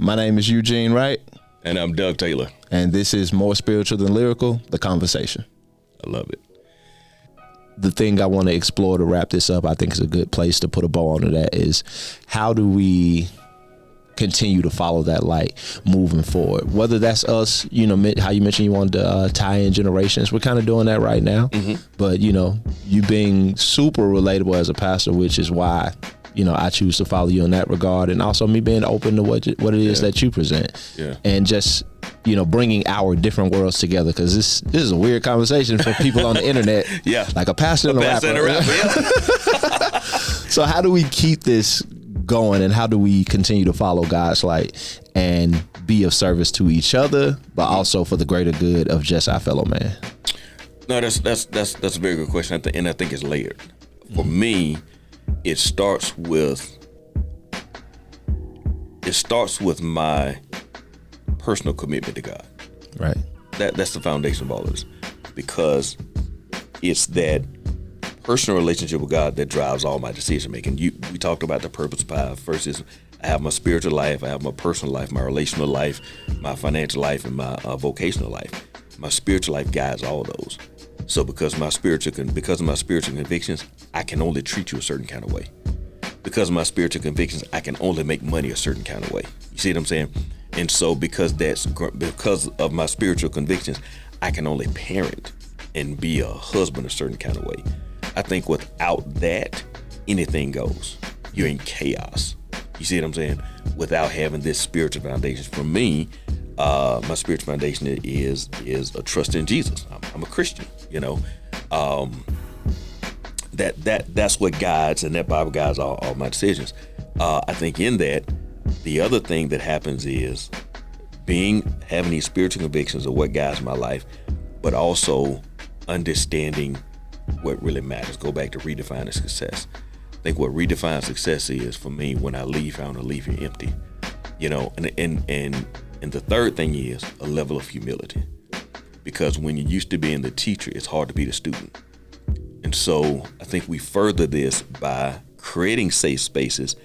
My name is Eugene Wright. And I'm Doug Taylor. And this is More Spiritual Than Lyrical, the conversation. I love it. The thing I want to explore to wrap this up, I think is a good place to put a bow onto that, is how do we continue to follow that light moving forward? Whether that's us, you know, how you mentioned you wanted to tie in generations. We're kind of doing that right now. Mm-hmm. But, you know, you being super relatable as a pastor, which is why, you know, I choose to follow you in that regard. And also me being open to what it is that you present. Yeah. And just, you know, bringing our different worlds together, because this is a weird conversation for people on the internet. Yeah. Like a pastor and a rapper. Yeah. So how do we keep this going, and how do we continue to follow God's light and be of service to each other, but also for the greater good of just our fellow man? No, that's a very good question, and I think it's layered. For me, it starts with my personal commitment to God. Right. That's the foundation of all of this, because it's that personal relationship with God that drives all my decision making. We talked about the purpose pie. First is I have my spiritual life, I have my personal life, my relational life, my financial life, and my vocational life. My spiritual life guides all of those. So because of my spiritual convictions, I can only treat you a certain kind of way. Because of my spiritual convictions, I can only make money a certain kind of way. You see what I'm saying? And so because of my spiritual convictions, I can only parent and be a husband a certain kind of way. I think without that, anything goes. You're in chaos. You see what I'm saying? Without having this spiritual foundation. For me, my spiritual foundation is a trust in Jesus. I'm a Christian, you know. That's what guides, and that Bible guides all my decisions. I think in that, the other thing that happens is having these spiritual convictions of what guides my life, but also understanding what really matters. Go back to redefining success. I think what redefines success is, for me, when I leave, I want to leave here empty. You know, and the third thing is a level of humility. Because when you're used to being the teacher, it's hard to be the student. And so I think we further this by creating safe spaces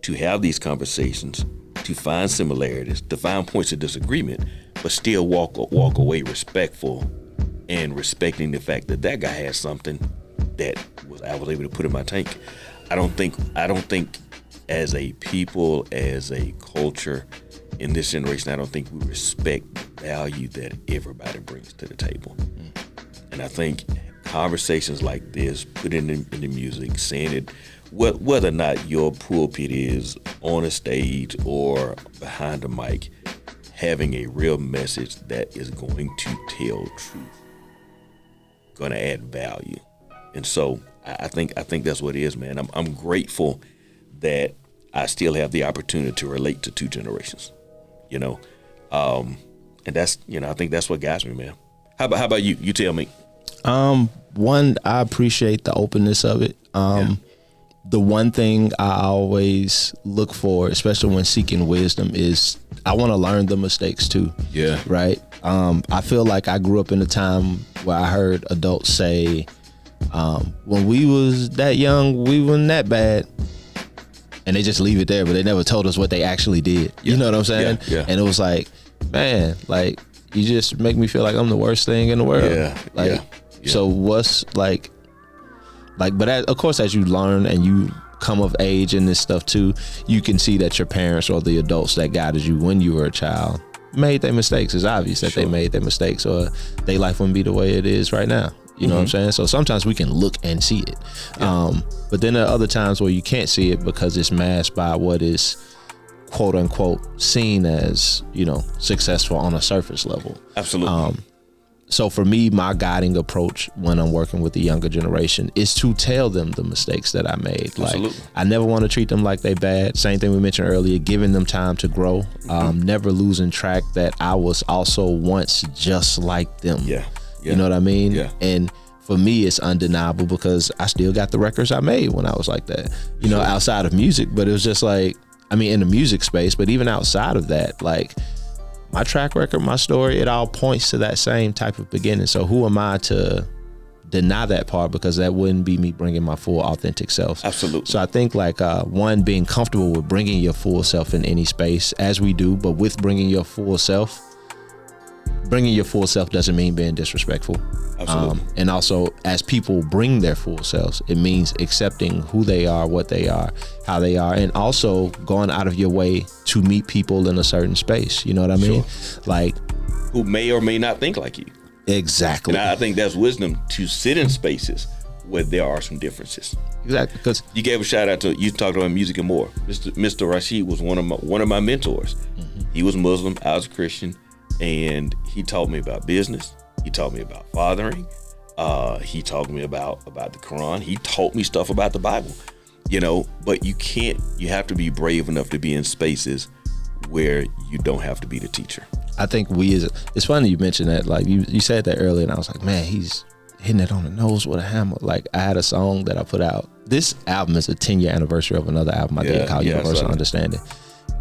to have these conversations, to find similarities, to find points of disagreement, but still walk away respectful and respecting the fact that guy has something that I was able to put in my tank. I don't think as a people, as a culture in this generation, I don't think we respect the value that everybody brings to the table. And I think conversations like this, put it in the music, saying it, whether or not your pulpit is on a stage or behind a mic, having a real message that is going to tell truth, going to add value. And so I think that's what it is, man. I'm grateful that I still have the opportunity to relate to two generations, you know. And that's, you know, I think that's what guides me, man. How about you? You tell me. One, I appreciate the openness of it. The one thing I always look for, especially when seeking wisdom, is I want to learn the mistakes too. Yeah. Right. I feel like I grew up in a time where I heard adults say, when we was that young, we weren't that bad. And they just leave it there, but they never told us what they actually did. Yeah. You know what I'm saying? Yeah. And it was like, man, like, you just make me feel like I'm the worst thing in the world. Yeah. Like, yeah. So what's like, but of course, as you learn and you come of age in this stuff too, you can see that your parents or the adults that guided you when you were a child made their mistakes. It's obvious that they made their mistakes, or their life wouldn't be the way it is right now. You know what I'm saying? So sometimes we can look and see it. Yeah. But then there are other times where you can't see it because it's masked by what is quote unquote seen as, you know, successful on a surface level. Absolutely. So for me, my guiding approach when I'm working with the younger generation is to tell them the mistakes that I made. Like, absolutely. I never want to treat them like they bad. Same thing we mentioned earlier, giving them time to grow, never losing track that I was also once just like them. Yeah. You know what I mean? Yeah. And for me, it's undeniable because I still got the records I made when I was like that, you know, outside of music. But it was just like, I mean, in the music space, but even outside of that, like, my track record, my story, it all points to that same type of beginning. So who am I to deny that part, because that wouldn't be me bringing my full authentic self. Absolutely. So I think like one, being comfortable with bringing your full self in any space, as we do, but with bringing your full self doesn't mean being disrespectful. Absolutely. And also, as people bring their full selves, it means accepting who they are, what they are, how they are, and also going out of your way to meet people in a certain space. You know what I mean? Sure. Like, who may or may not think like you. Exactly. And I think that's wisdom, to sit in spaces where there are some differences. Exactly. Because you gave a shout out to, you talked about music and more. Mr. Rashid was one of my mentors. Mm-hmm. He was Muslim, I was a Christian, and he taught me about business. He taught me about fathering. He taught me about the Quran. He taught me stuff about the Bible. But you have to be brave enough to be in spaces where you don't have to be the teacher. I think it's funny you mentioned that. Like you said that earlier, and I was like, man, he's hitting it on the nose with a hammer. Like, I had a song that I put out. This album is a 10-year anniversary of another album I did called Universal Understanding.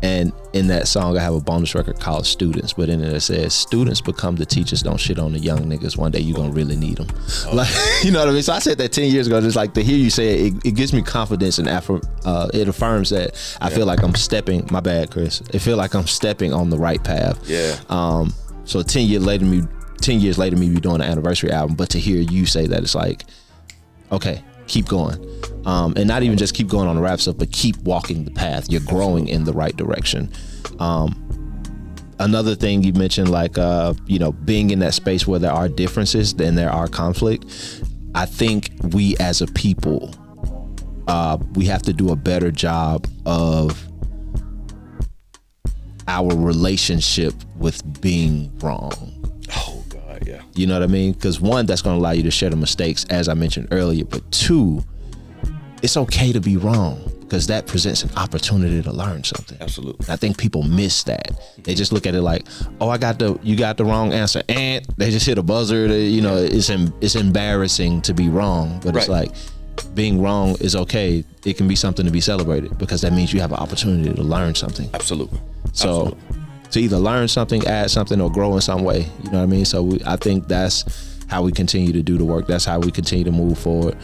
And in that song, I have a bonus record called Students, but in it says, students become the teachers, don't shit on the young niggas. One day you're going to really need them. Oh. Like, you know what I mean? So I said that 10 years ago, just like to hear you say it gives me confidence, and it affirms that I feel like I'm stepping, my bad, Chris. It feel like I'm stepping on the right path. Yeah. So 10 years later, me be doing an anniversary album, but to hear you say that, it's like, okay, keep going. And not even just keep going on the rap stuff, but keep walking the path. You're growing in the right direction. Another thing you mentioned, like, being in that space where there are differences, then there are conflict. I think we as a people, we have to do a better job of our relationship with being wrong. Oh God, yeah. You know what I mean? Because one, that's going to allow you to share the mistakes, as I mentioned earlier. But two, it's okay to be wrong, because that presents an opportunity to learn something. Absolutely. I think people miss that. They just look at it like, oh, you got the wrong answer, and they just hit a buzzer. It's embarrassing to be wrong, but It's like, being wrong is okay. It can be something to be celebrated, because that means you have an opportunity to learn something. Absolutely. So to either learn something, add something, or grow in some way. You know what I mean? So I think that's how we continue to do the work. That's how we continue to move forward.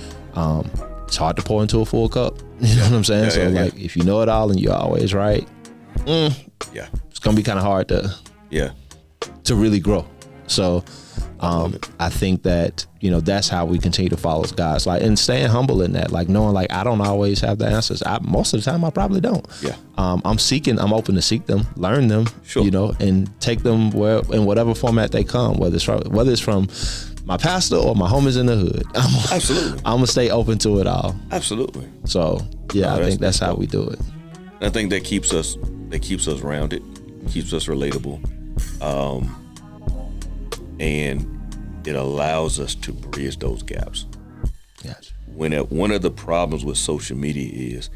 It's hard to pour into a full cup. You know what I'm saying? If you know it all and you're always right, it's gonna be kind of hard to really grow. So I think that, that's how we continue to follow guys, like, and staying humble in that, like, knowing like I don't always have the answers. Most of the time I probably don't. I'm open to seek them, learn them, sure. And take them in whatever format they come, whether it's from my pastor or my homies in the hood. Absolutely. I'm gonna stay open to it all. Absolutely. So I think that's how we do it. I think that keeps us rounded, keeps us relatable, and it allows us to bridge those gaps. Gotcha. One of the problems with social media is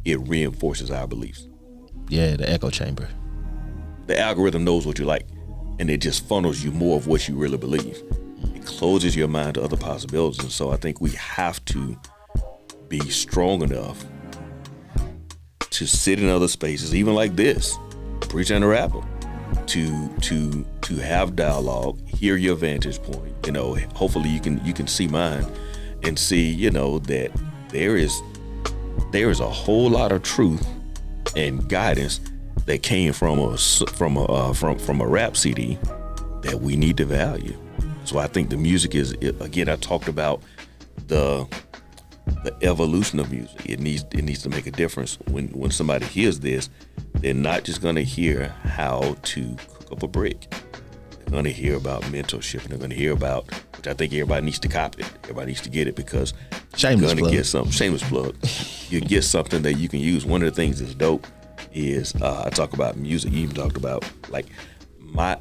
it reinforces our beliefs. Yeah, the echo chamber. The algorithm knows what you like, and it just funnels you more of what you really believe. It closes your mind to other possibilities. And so I think we have to be strong enough to sit in other spaces, even like this, preach and rapper, to have dialogue, hear your vantage point. Hopefully you can see mine and see, that there is a whole lot of truth and guidance that came from a rap CD that we need to value. So I think the music is, again, I talked about the evolution of music. It needs to make a difference. When somebody hears this, they're not just going to hear how to cook up a brick. They're going to hear about mentorship, and they're going to hear about, which I think everybody needs to copy it. Everybody needs to get it, because shameless you're going to get something. Shameless plug. You get something that you can use. One of the things that's dope is I talk about music. You even talked about, like, my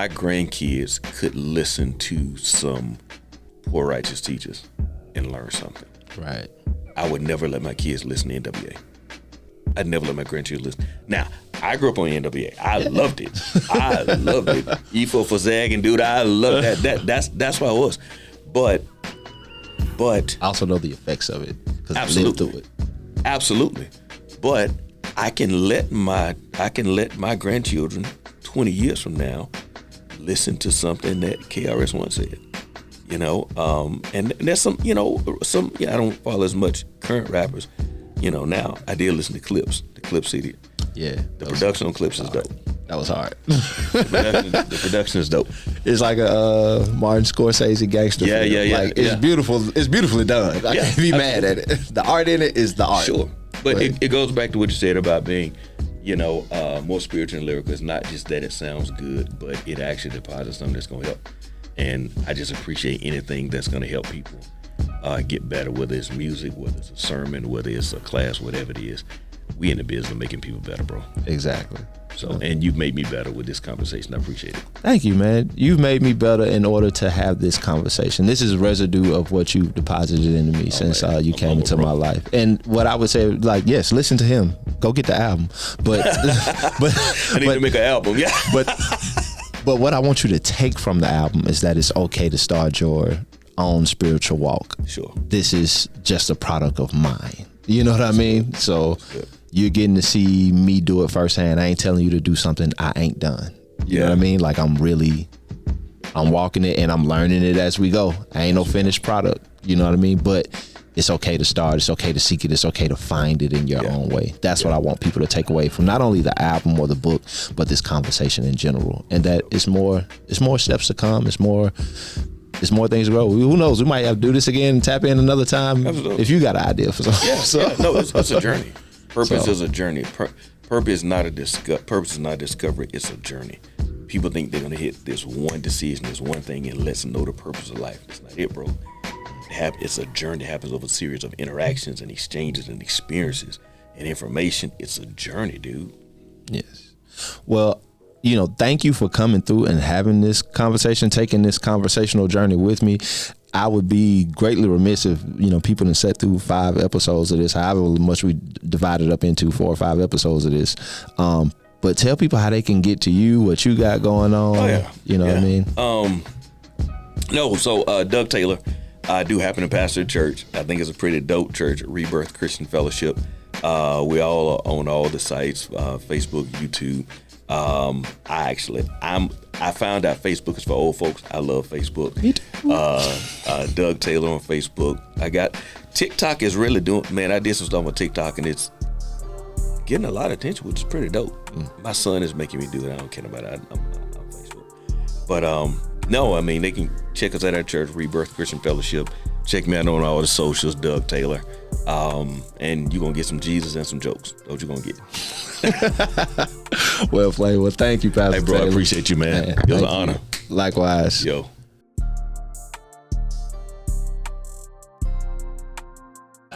grandkids could listen to some Poor Righteous Teachers and learn something. Right. I would never let my kids listen to NWA. I'd never let my grandchildren listen. Now, I grew up on NWA. I loved it. I loved it. E4 for Zag, and dude, I loved that. That's what I was. But I also know the effects of it, because I lived through it. Absolutely. But I can let my grandchildren 20 years from now listen to something that KRS-One said. You know, and there's some, I don't follow as much current rappers, now. I did listen to Clips, the Clip CD. Yeah. The production on Clips is dope. That was hard. The production is dope. It's like a Martin Scorsese gangster film. Yeah. Like, it's beautiful. It's beautifully done. I can't be mad at it. The art in it is the art. Sure. But it goes back to what you said about being, more spiritual and lyrical. It's not just that it sounds good, but it actually deposits something that's going to help. And I just appreciate anything that's going to help people get better, whether it's music, whether it's a sermon, whether it's a class, whatever it is. We in the business of making people better, bro. Exactly. So, and you've made me better with this conversation. I appreciate it. Thank you, man. You've made me better in order to have this conversation. This is residue of what you've deposited into me since you came into my life. And what I would say, like, yes, listen to him. Go get the album. But I need to make an album. Yeah. But what I want you to take from the album is that it's okay to start your own spiritual walk. Sure. This is just a product of mine. You know what I mean? So you're getting to see me do it firsthand. I ain't telling you to do something I ain't done. You know what I mean? Like, I'm walking it and I'm learning it as we go. I ain't no finished product. You know what I mean? But it's okay to start. It's okay to seek it. It's okay to find it in your own way. That's what I want people to take away from not only the album or the book, but this conversation in general. And that it's more steps to come. It's more things to grow. Who knows? We might have to do this again and tap in another time. Absolutely. If you got an idea for something. No, it's a journey. Purpose is a journey. Purpose is not discovery. It's a journey. People think they're gonna hit this one decision, this one thing, and let them know the purpose of life. It's not it, bro. It's a journey that happens over a series of interactions and exchanges and experiences and information. It's a journey, dude. Yes. Well, thank you for coming through and having this conversation, taking this conversational journey with me. I would be greatly remiss if, people done sat through 5 episodes of this, however much we divided up into 4 or 5 episodes of this. But tell people how they can get to you, what you got going on. Oh, yeah. You know what I mean? So Doug Taylor, I do happen to pastor a church. I think it's a pretty dope church, Rebirth Christian Fellowship. We all are on all the sites, Facebook, YouTube. I found out Facebook is for old folks. I love Facebook. Doug Taylor on Facebook. I got TikTok is really doing, man, I did some stuff on TikTok and it's getting a lot of attention, which is pretty dope. My son is making me do that. I don't care about it. I'm on Facebook. But no, I mean, they can check us at our church, Rebirth Christian Fellowship. Check me out on all the socials, Doug Taylor. And you're going to get some Jesus and some jokes. That's what you're going to get. Well played. Well, thank you, Pastor Hey, bro, Taylor. I appreciate you, man. It was an honor. Likewise. Yo.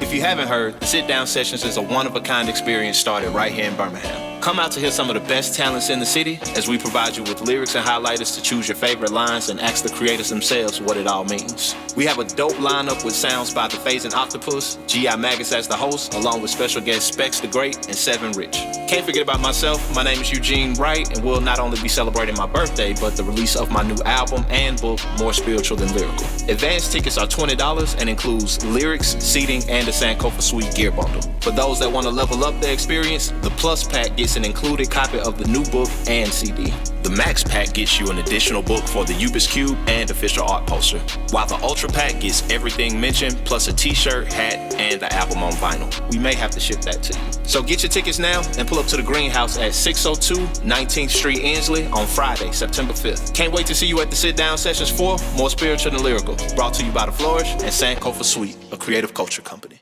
If you haven't heard, Sit Down Sessions is a one-of-a-kind experience started right here in Birmingham. Come out to hear some of the best talents in the city as we provide you with lyrics and highlighters to choose your favorite lines and ask the creators themselves what it all means. We have a dope lineup with sounds by The Phase and Octopus, G.I. Magus as the host, along with special guests Specs the Great and Seven Rich. Can't forget about myself. My name is Eugene Wright, and we'll not only be celebrating my birthday, but the release of my new album and book, More Spiritual Than Lyrical. Advance tickets are $20 and includes lyrics, seating, and the Sankofa Suite gear bundle. For those that want to level up their experience, the Plus Pack gets an included copy of the new book and CD. The Max Pack gets you an additional book for the Ubis Cube and official art poster, while the Ultra Pack gets everything mentioned, plus a t-shirt, hat, and the album on vinyl. We may have to ship that to you. So get your tickets now and pull up to the Greenhouse at 602 19th Street, Ensley on Friday, September 5th. Can't wait to see you at the Sit Down Sessions for More Spiritual Than Lyrical, brought to you by The Flourish and Sankofa Suite, a creative culture company.